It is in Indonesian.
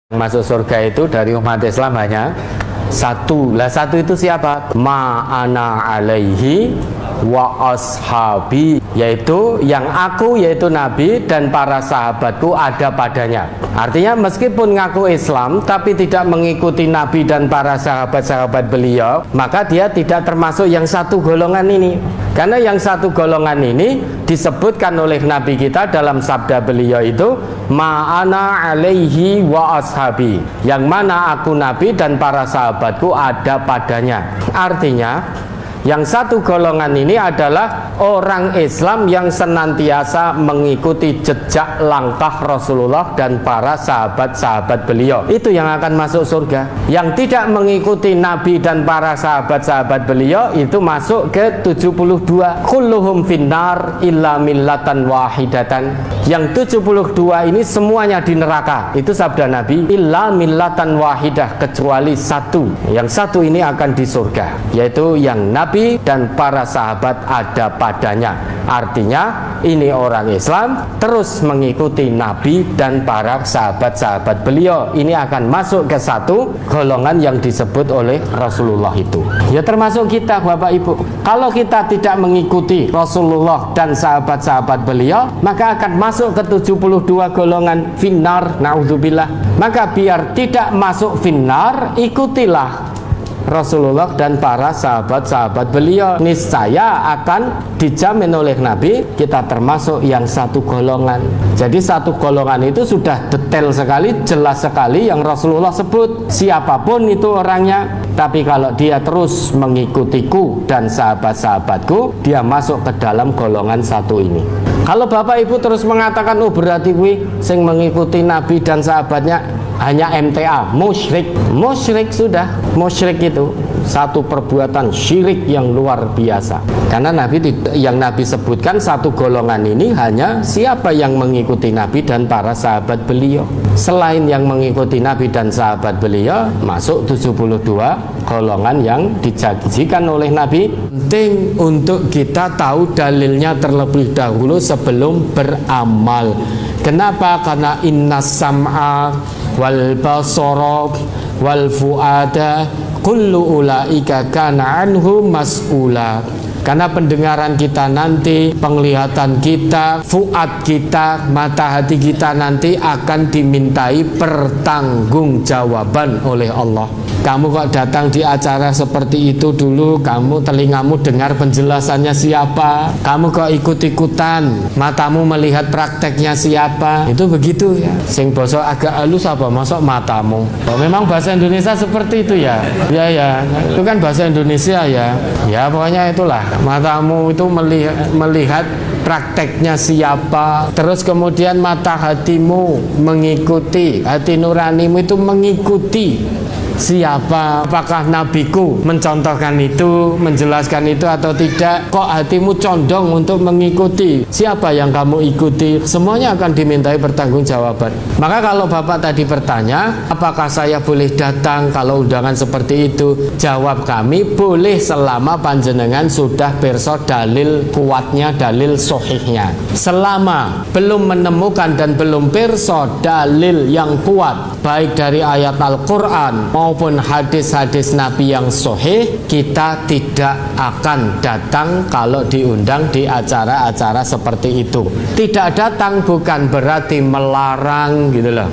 Masuk surga itu dari umat Islam hanya satu. Lah satu itu siapa? Ma'ana alaihi wa ashabi, yaitu yang aku, yaitu Nabi dan para sahabatku ada padanya. Artinya meskipun ngaku Islam tapi tidak mengikuti Nabi dan para sahabat-sahabat beliau, maka dia tidak termasuk yang satu golongan ini. Karena yang satu golongan ini disebutkan oleh Nabi kita dalam sabda beliau itu ma'ana alaihi wa ashabi, yang mana aku Nabi dan para sahabatku ada padanya. Artinya yang satu golongan ini adalah orang Islam yang senantiasa mengikuti jejak langkah Rasulullah dan para sahabat-sahabat beliau. Itu yang akan masuk surga. Yang tidak mengikuti Nabi dan para sahabat-sahabat beliau itu masuk ke 72. Kulluhum finnar illa millatan wahidatan. Yang 72 ini semuanya di neraka. Itu sabda Nabi, illa millatan wahidah, kecuali satu. Yang satu ini akan di surga, yaitu yang Nabi dan para sahabat ada padanya. Artinya ini orang Islam terus mengikuti Nabi dan para sahabat-sahabat beliau. Ini akan masuk ke satu golongan yang disebut oleh Rasulullah itu. Ya termasuk kita Bapak Ibu. Kalau kita tidak mengikuti Rasulullah dan sahabat-sahabat beliau, maka akan masuk ke 72 golongan finnar, naudzubillah. Maka biar tidak masuk finnar, ikutilah Rasulullah dan para sahabat-sahabat beliau. Niscaya akan dijamin oleh Nabi kita termasuk yang satu golongan. Jadi satu golongan itu sudah detail sekali, jelas sekali yang Rasulullah sebut. Siapapun itu orangnya, tapi kalau dia terus mengikutiku dan sahabat-sahabatku, dia masuk ke dalam golongan satu ini. Kalau Bapak Ibu terus mengatakan oh berarti gue sing mengikuti Nabi dan sahabatnya hanya MTA, musyrik. Musyrik sudah, musyrik itu satu perbuatan syirik yang luar biasa. Karena yang Nabi sebutkan satu golongan ini hanya siapa yang mengikuti Nabi dan para sahabat beliau. Selain yang mengikuti Nabi dan sahabat beliau, masuk 72 golongan yang dijanjikan oleh Nabi. Penting untuk kita tahu dalilnya terlebih dahulu sebelum beramal. Kenapa? Karena innas sam'a wal basara wal fuada kullu ulaika kana anhu mas'ula. Karena pendengaran kita nanti, penglihatan kita, fuad kita, mata hati kita nanti akan dimintai pertanggungjawaban oleh Allah. Kamu kok datang di acara seperti itu dulu, kamu telingamu dengar penjelasannya siapa? Kamu kok ikut-ikutan? Matamu melihat prakteknya siapa? Itu begitu ya. Sing basa agak halus apa? Masuk matamu. Oh, memang bahasa Indonesia seperti itu ya. Ya ya, itu kan bahasa Indonesia ya. Ya pokoknya itulah. Matamu itu melihat prakteknya siapa, terus kemudian mata hatimu mengikuti, hati nuranimu itu mengikuti siapa, apakah nabiku mencontohkan itu, menjelaskan itu atau tidak. Kok hatimu condong untuk mengikuti siapa yang kamu ikuti, semuanya akan dimintai pertanggungjawaban. Maka kalau Bapak tadi bertanya apakah saya boleh datang kalau undangan seperti itu, jawab kami boleh selama panjenengan sudah pirsa dalil kuatnya, dalil sahihnya. Selama belum menemukan dan belum pirsa dalil yang kuat baik dari ayat Al-Quran maupun hadis-hadis Nabi yang sahih, kita tidak akan datang kalau diundang di acara-acara seperti itu. Tidak datang bukan berarti melarang gitu loh.